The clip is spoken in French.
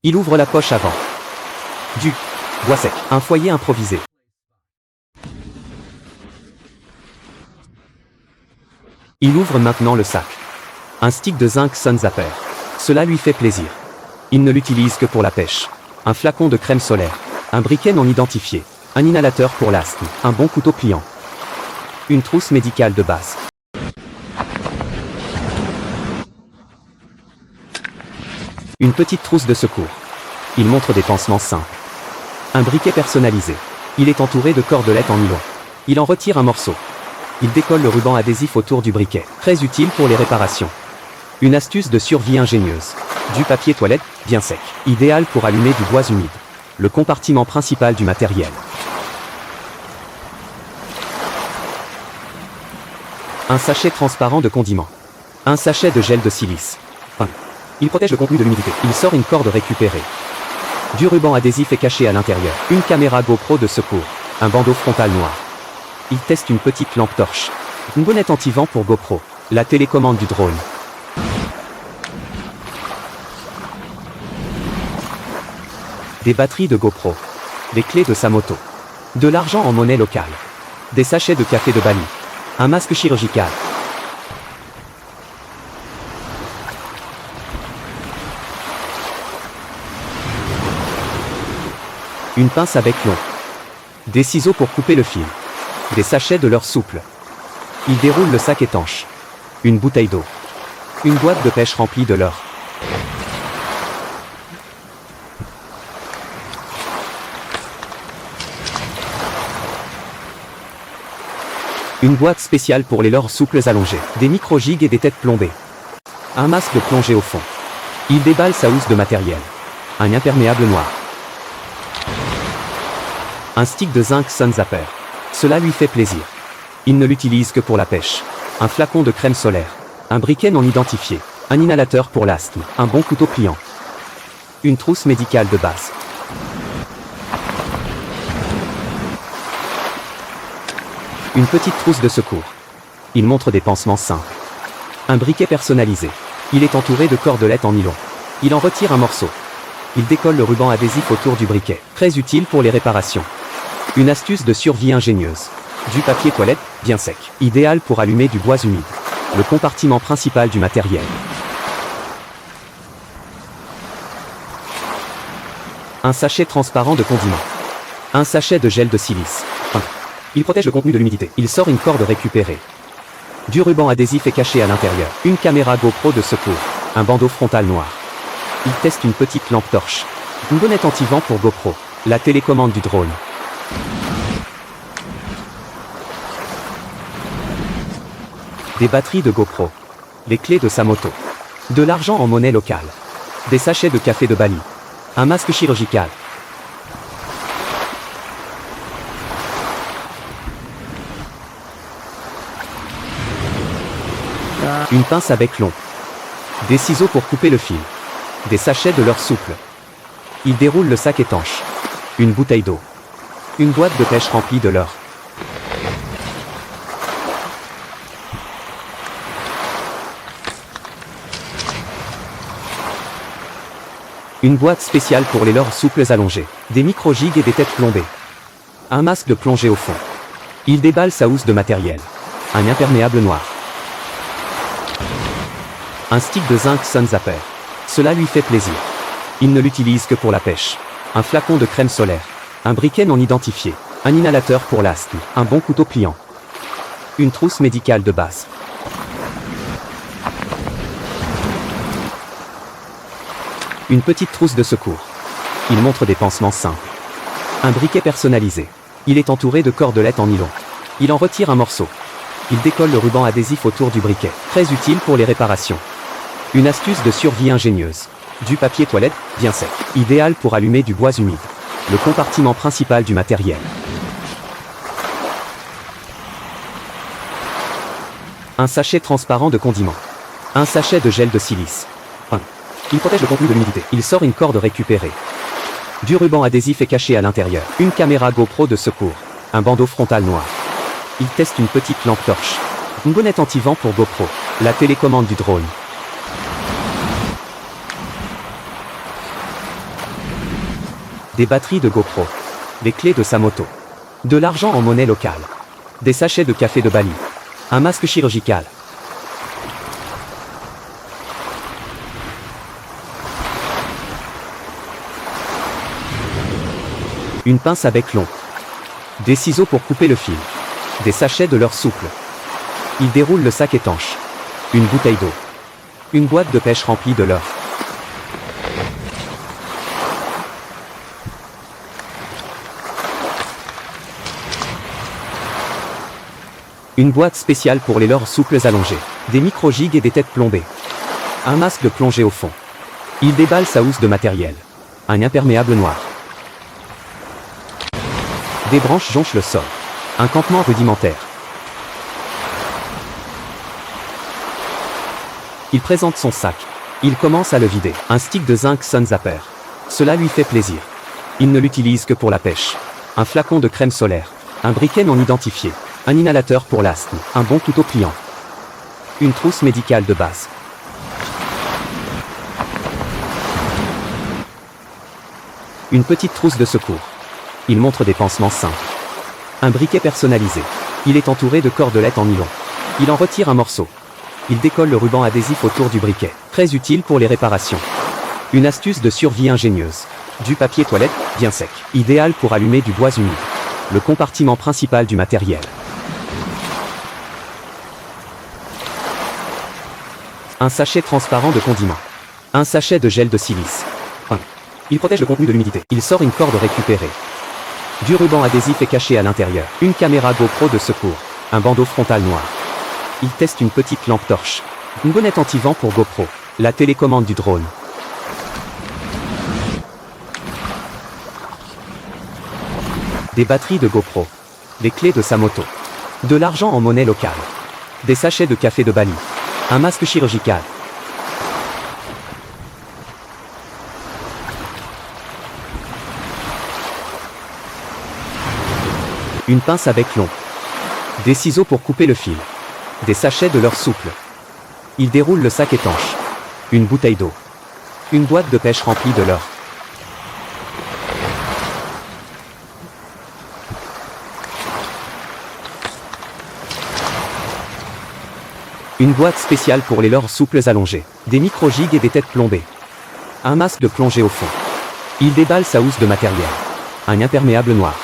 Il ouvre la poche avant. Du bois sec, un foyer improvisé. Il ouvre maintenant le sac. Un stick de zinc Sun Zapper. Cela lui fait plaisir. Il ne l'utilise que pour la pêche. Un flacon de crème solaire. Un briquet non identifié. Un inhalateur pour l'asthme. Un bon couteau pliant. Une trousse médicale de base. Une petite trousse de secours. Il montre des pansements simples. Un briquet personnalisé. Il est entouré de cordelettes en nylon. Il en retire un morceau. Il décolle le ruban adhésif autour du briquet. Très utile pour les réparations. Une astuce de survie ingénieuse. Du papier toilette, bien sec. Idéal pour allumer du bois humide. Le compartiment principal du matériel. Un sachet transparent de condiments. Un sachet de gel de silice. Il protège le contenu de l'humidité. Il sort une corde récupérée. Du ruban adhésif est caché à l'intérieur. Une caméra GoPro de secours. Un bandeau frontal noir. Il teste une petite lampe torche. Une bonnette anti-vent pour GoPro. La télécommande du drone. Des batteries de GoPro. Des clés de sa moto. De l'argent en monnaie locale. Des sachets de café de Bali. Un masque chirurgical. Une pince à bec long. Des ciseaux pour couper le fil. Des sachets de leurre souple. Il déroule le sac étanche. Une bouteille d'eau. Une boîte de pêche remplie de leurre. Une boîte spéciale pour les leurres souples allongés. Des micro-gigs et des têtes plombées. Un masque de plongée au fond. Il déballe sa housse de matériel. Un imperméable noir. Un stick de zinc Sun Zapper. Cela lui fait plaisir. Il ne l'utilise que pour la pêche. Un flacon de crème solaire. Un briquet non identifié. Un inhalateur pour l'asthme. Un bon couteau pliant. Une trousse médicale de base. Une petite trousse de secours. Il montre des pansements simples. Un briquet personnalisé. Il est entouré de cordelettes en nylon. Il en retire un morceau. Il décolle le ruban adhésif autour du briquet. Très utile pour les réparations. Une astuce de survie ingénieuse. Du papier toilette, bien sec. Idéal pour allumer du bois humide. Le compartiment principal du matériel. Un sachet transparent de condiments. Un sachet de gel de silice. Il protège le contenu de l'humidité. Il sort une corde récupérée. Du ruban adhésif est caché à l'intérieur. Une caméra GoPro de secours. Un bandeau frontal noir. Il teste une petite lampe torche. Une bonnette anti-vent pour GoPro. La télécommande du drone. Des batteries de GoPro. Les clés de sa moto. De l'argent en monnaie locale. Des sachets de café de Bali. Un masque chirurgical. Une pince à bec long. Des ciseaux pour couper le fil. Des sachets de leurre souple. Il déroule le sac étanche. Une bouteille d'eau. Une boîte de pêche remplie de leurre. Une boîte spéciale pour les leurres souples allongés. Des micro-gigs et des têtes plombées. Un masque de plongée au fond. Il déballe sa housse de matériel. Un imperméable noir. Un stick de zinc Sun Zapper. Cela lui fait plaisir. Il ne l'utilise que pour la pêche. Un flacon de crème solaire. Un briquet non identifié. Un inhalateur pour l'asthme. Un bon couteau pliant. Une trousse médicale de base. Une petite trousse de secours. Il montre des pansements simples. Un briquet personnalisé. Il est entouré de cordelettes en nylon. Il en retire un morceau. Il décolle le ruban adhésif autour du briquet. Très utile pour les réparations. Une astuce de survie ingénieuse. Du papier toilette, bien sec. Idéal pour allumer du bois humide. Le compartiment principal du matériel. Un sachet transparent de condiments. Un sachet de gel de silice. Il protège le contenu de l'humidité. Il sort une corde récupérée. Du ruban adhésif est caché à l'intérieur. Une caméra GoPro de secours. Un bandeau frontal noir. Il teste une petite lampe torche. Une bonnette anti-vent pour GoPro. La télécommande du drone. Des batteries de GoPro. Les clés de sa moto. De l'argent en monnaie locale. Des sachets de café de Bali. Un masque chirurgical. Une pince à bec long. Des ciseaux pour couper le fil. Des sachets de leurre souple. Il déroule le sac étanche. Une bouteille d'eau. Une boîte de pêche remplie de leurre. Une boîte spéciale pour les leurres souples allongés. Des micro-gigs et des têtes plombées. Un masque de plongée au fond. Il déballe sa housse de matériel. Un imperméable noir. Des branches jonchent le sol. Un campement rudimentaire. Il présente son sac. Il commence à le vider. Un stick de zinc Sun Zapper. Cela lui fait plaisir. Il ne l'utilise que pour la pêche. Un flacon de crème solaire. Un briquet non identifié. Un inhalateur pour l'asthme. Un bon couteau pliant. Une trousse médicale de base. Une petite trousse de secours. Il montre des pansements simples. Un briquet personnalisé. Il est entouré de cordelettes en nylon. Il en retire un morceau. Il décolle le ruban adhésif autour du briquet. Très utile pour les réparations. Une astuce de survie ingénieuse. Du papier toilette, bien sec. Idéal pour allumer du bois humide. Le compartiment principal du matériel. Un sachet transparent de condiments. Un sachet de gel de silice. Il protège le contenu de l'humidité. Il sort une corde récupérée. Du ruban adhésif est caché à l'intérieur. Une caméra GoPro de secours. Un bandeau frontal noir. Il teste une petite lampe torche. Une bonnette anti-vent pour GoPro. La télécommande du drone. Des batteries de GoPro. Les clés de sa moto. De l'argent en monnaie locale. Des sachets de café de Bali. Un masque chirurgical. Une pince à bec long. Des ciseaux pour couper le fil. Des sachets de leurre souple. Il déroule le sac étanche. Une bouteille d'eau. Une boîte de pêche remplie de leurre. Une boîte spéciale pour les leurres souples allongés. Des micro-gigs et des têtes plombées. Un masque de plongée au fond. Il déballe sa housse de matériel. Un imperméable noir.